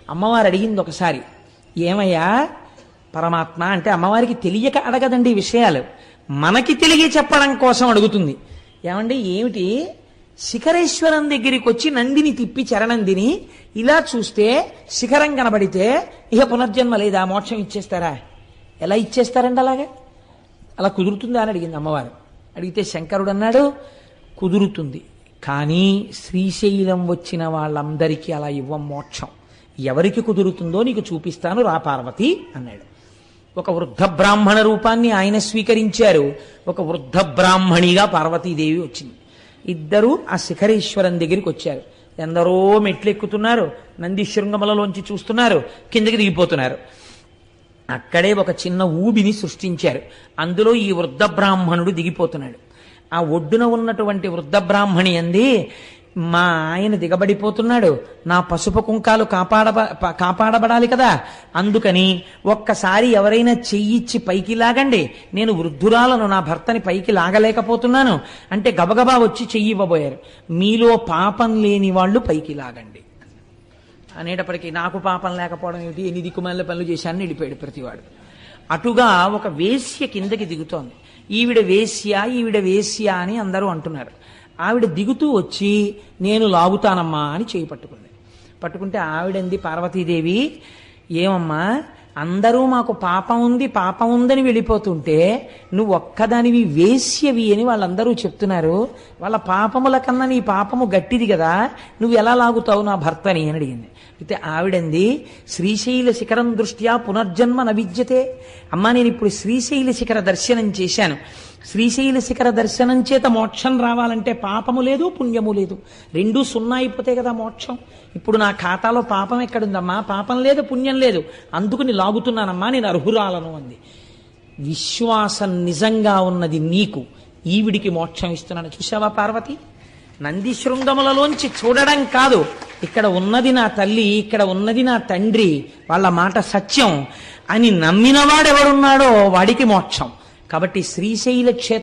అమ్మవారు అడిగింది ఒకసారి, ఏమయ్యా పరమాత్మ అంటే అమ్మవారికి తెలియక అడగదండి ఈ విషయాలు, మనకి తెలియ చెప్పడం కోసం అడుగుతుంది. ఏమండి ఏమిటి, శిఖరేశ్వరం దగ్గరికి వచ్చి నందిని తిప్పి చరణందిని ఇలా చూస్తే శిఖరం కనబడితే ఇక పునర్జన్మ లేదా, మోక్షం ఇచ్చేస్తారా? ఎలా ఇచ్చేస్తారండి అలాగే? అలా కుదురుతుందా అని అడిగింది అమ్మవారు. అడిగితే శంకరుడు అన్నాడు, కుదురుతుంది, కానీ శ్రీశైలం వచ్చిన వాళ్ళందరికీ అలా ఇవ్వం మోక్షం. ఎవరికి కుదురుతుందో నీకు చూపిస్తాను, రా పార్వతి అన్నాడు. ఒక వృద్ధ బ్రాహ్మణ రూపాన్ని ఆయన స్వీకరించారు. ఒక వృద్ధ బ్రాహ్మణిగా పార్వతీదేవి వచ్చింది. ఇద్దరు ఆ శిఖరేశ్వరం దగ్గరికి వచ్చారు. ఎందరో మెట్లు ఎక్కుతున్నారు, నంది శృంగములలోంచి చూస్తున్నారు, కిందకి దిగిపోతున్నారు. అక్కడే ఒక చిన్న ఊబిని సృష్టించారు. అందులో ఈ వృద్ధ బ్రాహ్మణుడు దిగిపోతున్నాడు. ఆ ఒడ్డున ఉన్నటువంటి వృద్ధ బ్రాహ్మణి అంది, మా ఆయన దిగబడిపోతున్నాడు, నా పసుపు కుంకాలు కాపాడబడాలి కదా, అందుకని ఒక్కసారి ఎవరైనా చెయ్యిచ్చి పైకి లాగండి, నేను వృద్ధురాలను, నా భర్తని పైకి లాగలేకపోతున్నాను అంటే గబగబా వచ్చి చెయ్యి ఇవ్వబోయారు. మీలో పాపం లేని వాళ్ళు పైకి లాగండి అనేటప్పటికీ నాకు పాపం లేకపోవడం ఏమిటి, ఎన్ని దిక్కుమాల పనులు చేశానని వెళ్ళిపోయాడు ప్రతివాడు. అటుగా ఒక వేశ్య కిందకి దిగుతోంది. ఈవిడ వేశ్య అని అందరూ అంటున్నారు. ఆవిడ దిగుతూ వచ్చి నేను లాగుతానమ్మా అని చేయి పట్టుకుంది. పట్టుకుంటే ఆవిడంది పార్వతీదేవి, ఏమమ్మా అందరూ మాకు పాపం ఉందని వెళ్ళిపోతుంటే నువ్వు ఒక్కదానివి వేశ్యవి అని వాళ్ళందరూ చెప్తున్నారు, వాళ్ళ పాపముల కన్నా నీ పాపము గట్టిది కదా, నువ్వు ఎలా లాగుతావు నా భర్తని అని అడిగింది. అయితే ఆవిడంది, శ్రీశైల శిఖరం దృష్ట్యా పునర్జన్మ న విద్యతే. అమ్మా నేను ఇప్పుడు శ్రీశైల శిఖర దర్శనం చేశాను, శ్రీశైల శిఖర దర్శనం చేత మోక్షం రావాలంటే పాపము లేదు పుణ్యము లేదు, రెండూ సున్నా అయిపోతే కదా మోక్షం. ఇప్పుడు నా ఖాతాలో పాపం ఎక్కడుందమ్మా, పాపం లేదు పుణ్యం లేదు, అందుకుని లాగుతున్నానమ్మా, నేను అర్హురాలను అంది. విశ్వాసం నిజంగా ఉన్నది నీకు, ఈవిడికి మోక్షం ఇస్తున్నాను. చూసావా పార్వతి, నంది శృంగములలోంచి చూడడం కాదు, ఇక్కడ ఉన్నది నా తల్లి, ఇక్కడ ఉన్నది నా తండ్రి, వాళ్ళ మాట సత్యం అని నమ్మినవాడెవడున్నాడో వాడికి మోక్షం. కాబట్టి శ్రీశైల క్షేత్రం